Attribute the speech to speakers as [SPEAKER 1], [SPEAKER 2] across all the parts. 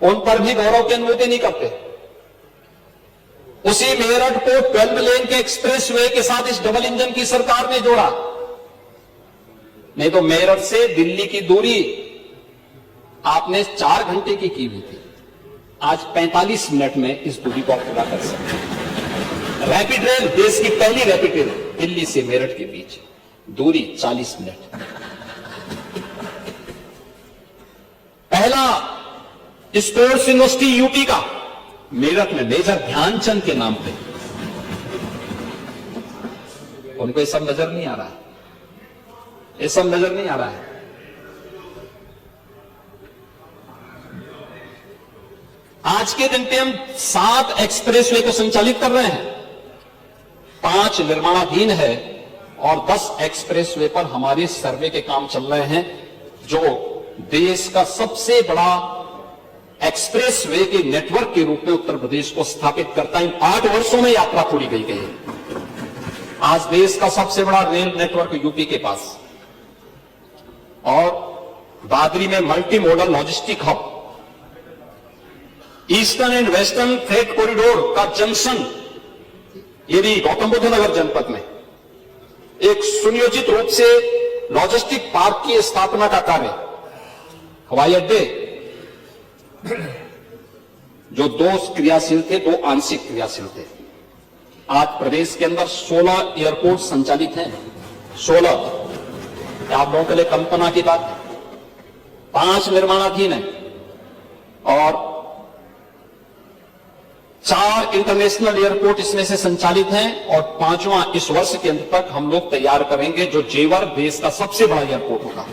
[SPEAKER 1] उन पर भी गौरव की अनुभूति नहीं करते। उसी मेरठ को 12 लेन के एक्सप्रेसवे के साथ इस डबल इंजन की सरकार ने जोड़ा, नहीं तो मेरठ से दिल्ली की दूरी आपने 4 घंटे की हुई थी, आज 45 मिनट में इस दूरी को आप पूरा कर सकते हैं। रैपिड रेल, देश की पहली रैपिड रेल, दिल्ली से मेरठ के बीच दूरी 40 मिनट। पहला स्पोर्ट्स यूनिवर्सिटी यूपी का मेरठ में मेजर ध्यानचंद के नाम पे। उनको ये सब नजर नहीं आ रहा है, ये सब नजर नहीं आ रहा है। आज के दिन पे हम 7 एक्सप्रेसवे को संचालित कर रहे हैं, 5 निर्माणाधीन है और 10 एक्सप्रेसवे पर हमारे सर्वे के काम चल रहे हैं, जो देश का सबसे बड़ा एक्सप्रेसवे के नेटवर्क के रूप में उत्तर प्रदेश को स्थापित करता है। 8 वर्षों में यात्रा पूरी गई है। आज देश का सबसे बड़ा रेल नेटवर्क यूपी के पास, और दादरी में multi modal logistic hub, eastern and western freight corridor का जंक्शन, ये भी गौतम बुद्ध नगर जनपद में एक सुनियोजित रूप से लॉजिस्टिक पार्क की स्थापना का कार्य, हवाई अड्डे जो 2 क्रियाशील थे, 2 आंशिक क्रियाशील थे। आज प्रदेश के अंदर 16 एयरपोर्ट संचालित हैं, 16। आप लोगों के लिए कल्पना की बात, 5 निर्माणाधीन है और 4 इंटरनेशनल एयरपोर्ट इसमें से संचालित हैं, और 5वां इस वर्ष के अंत तक हम लोग तैयार करेंगे, जो जेवर देश का सबसे बड़ा एयरपोर्ट होगा।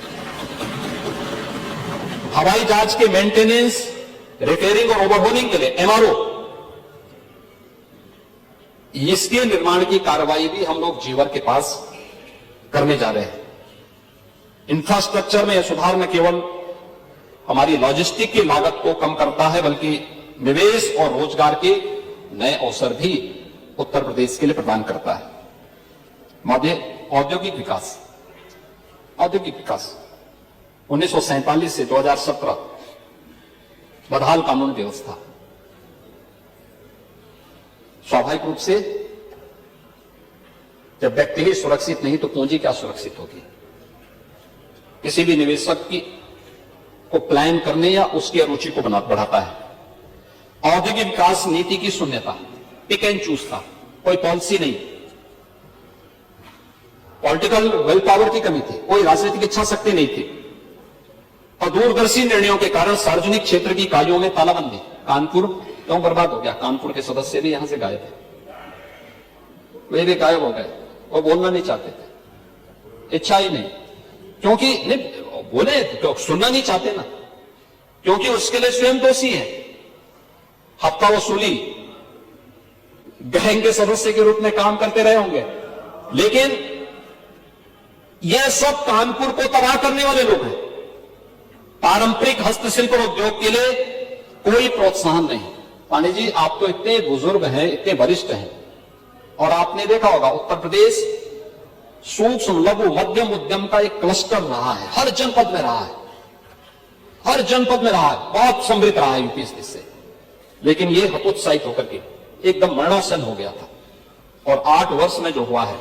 [SPEAKER 1] हवाई जहाज के मेंटेनेंस, रिपेयरिंग और ओवरहोलिंग के लिए एमआरओ, इसके निर्माण की कार्रवाई भी हम लोग जेवर के पास करने जा रहे हैं। इंफ्रास्ट्रक्चर में सुधार न केवल हमारी लॉजिस्टिक की लागत को कम करता है, बल्कि निवेश और रोजगार के नए अवसर भी उत्तर प्रदेश के लिए प्रदान करता है। औद्योगिक विकास, 1947 से 2017 बदहाल कानून व्यवस्था, स्वाभाविक रूप से जब व्यक्ति ही सुरक्षित नहीं तो पूंजी क्या सुरक्षित होगी। किसी भी निवेशक की को प्लान करने या उसकी रुचि को बढ़ाता है। औद्योगिक विकास नीति की शून्यता, पिक एंड चूज था, कोई पॉलिसी नहीं, पॉलिटिकल विल पावर की कमी थी, कोई राजनीतिक इच्छा शक्ति नहीं थी, और दूरदर्शी निर्णयों के कारण सार्वजनिक क्षेत्र की इकाइयों में तालाबंदी। कानपुर क्यों बर्बाद हो गया? कानपुर के सदस्य भी यहां से गायब थे, वे भी गायब हो गए, वो बोलना नहीं चाहते थे, इच्छा ही नहीं, क्योंकि नहीं बोले तो सुनना नहीं चाहते ना, क्योंकि उसके लिए स्वयं दोषी है। हफ्ता वसूली, गैंग के सदस्य के रूप में काम करते रहे होंगे, लेकिन यह सब कानपुर को तबाह करने वाले लोग हैं। पारंपरिक हस्तशिल्प और उद्योग के लिए कोई प्रोत्साहन नहीं। पांडे जी, आप तो इतने बुजुर्ग हैं, इतने वरिष्ठ हैं, और आपने देखा होगा उत्तर प्रदेश सूक्ष्म लघु मध्यम उद्यम का एक क्लस्टर रहा है, हर जनपद में रहा है, हर जनपद में रहा है, बहुत समृद्ध रहा है यूपी से। लेकिन यह हतोत्साहित होकर के एकदम मरणासन हो गया था। और 8 वर्ष में जो हुआ है,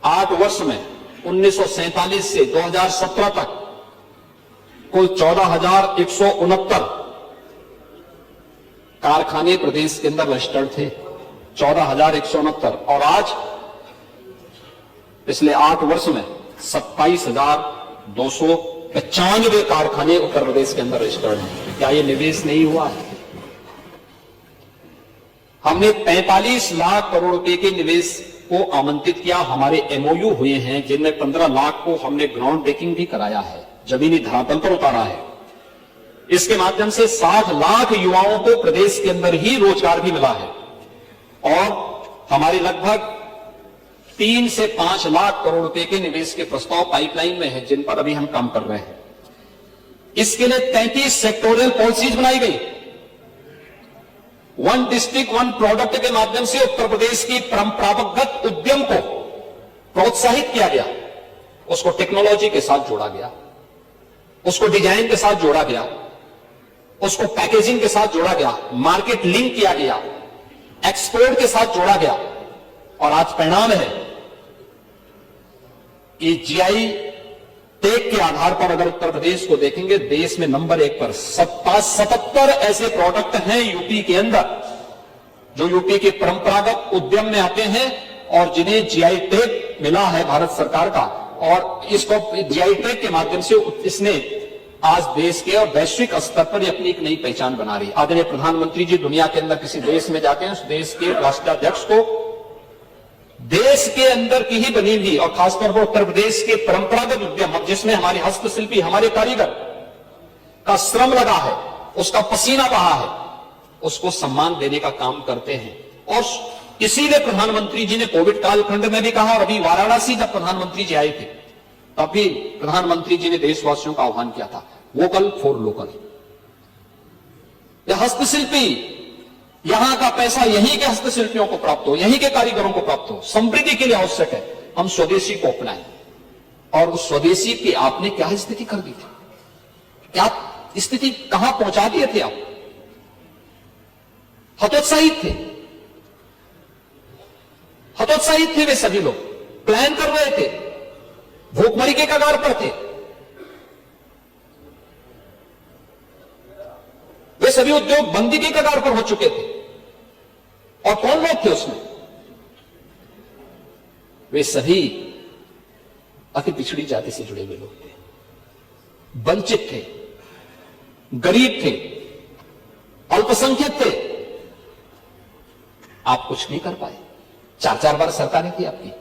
[SPEAKER 1] 8 वर्ष में 1947 से 2017 तक कुल 14,169 कारखाने प्रदेश के अंदर रजिस्टर्ड थे, 14,169, और आज पिछले 8 वर्ष में 27,295 कारखाने उत्तर प्रदेश के अंदर रजिस्टर्ड हैं। क्या ये निवेश नहीं हुआ है? हमने 45 लाख करोड़ रुपए के निवेश को आमंत्रित किया। हमारे एमओयू हुए हैं, जिनमें 15 लाख को हमने ग्राउंड ब्रेकिंग भी कराया है, जमीनी धरातल पर उतारा है। इसके माध्यम से 60 लाख युवाओं को प्रदेश के अंदर ही रोजगार भी मिला है, और हमारे लगभग 3 से 5 लाख करोड़ रुपए के निवेश के प्रस्ताव पाइपलाइन में हैं, जिन पर अभी हम काम कर रहे हैं। इसके लिए 33 सेक्टोरियल पॉलिसीज बनाई गई। 1 डिस्ट्रिक्ट 1 प्रोडक्ट के माध्यम से उत्तर प्रदेश की परंपरागत उद्यम को प्रोत्साहित किया गया, उसको टेक्नोलॉजी के साथ जोड़ा गया, उसको डिजाइन के साथ जोड़ा गया, उसको पैकेजिंग के साथ जोड़ा गया, मार्केट लिंक किया गया, एक्सपोर्ट के साथ जोड़ा गया, और आज परिणाम है कि जीआई टैग के आधार पर अगर उत्तर प्रदेश को देखेंगे, देश में नंबर 1 पर 77 ऐसे प्रोडक्ट हैं यूपी के अंदर जो यूपी के परंपरागत उद्यम में आते हैं और जिन्हें जीआई टैग मिला है भारत सरकार का, और इसको जीआई टैग के माध्यम से इसने आज देश के और वैश्विक स्तर पर अपनी एक नई पहचान बना रही है। आदरणीय प्रधानमंत्री जी दुनिया के अंदर किसी देश में जाते हैं, उस देश के राष्ट्राध्यक्ष को देश के अंदर की ही बनी हुई और खासतौर पर उत्तर प्रदेश के परंपरागत उद्यम जिसमें हमारे हस्तशिल्पी, हमारे कारीगर का श्रम लगा है, उसका पसीना बहा है, उसको सम्मान देने का काम करते हैं। और इसीलिए प्रधानमंत्री जी ने कोविड कालखंड में भी कहा, और अभी वाराणसी जब प्रधानमंत्री जी आए थे तब भी प्रधानमंत्री जी ने देशवासियों का आह्वान किया था, वोकल फॉर लोकल। यह हस्तशिल्पी, यहां का पैसा यहीं के हस्तशिल्पियों को प्राप्त हो, यहीं के कारीगरों को प्राप्त हो, समृद्धि के लिए आवश्यक है हम स्वदेशी को अपनाएं। और उस स्वदेशी की आपने क्या स्थिति कर दी थी, क्या स्थिति कहां पहुंचा दिए थे आप? हतोत्साहित थे, हतोत्साहित थे वे सभी लोग, प्लान कर रहे थे, भूखमरी के कगार पर थे। वे सभी उद्योग बंदी के कगार पर हो चुके थे। और कौन लोग थे उसमें? वे सभी अति पिछड़ी जाति से जुड़े हुए लोग थे, वंचित थे, गरीब थे, अल्पसंख्यक थे। आप कुछ नहीं कर पाए। 4 बार सरकारें थी आपकी।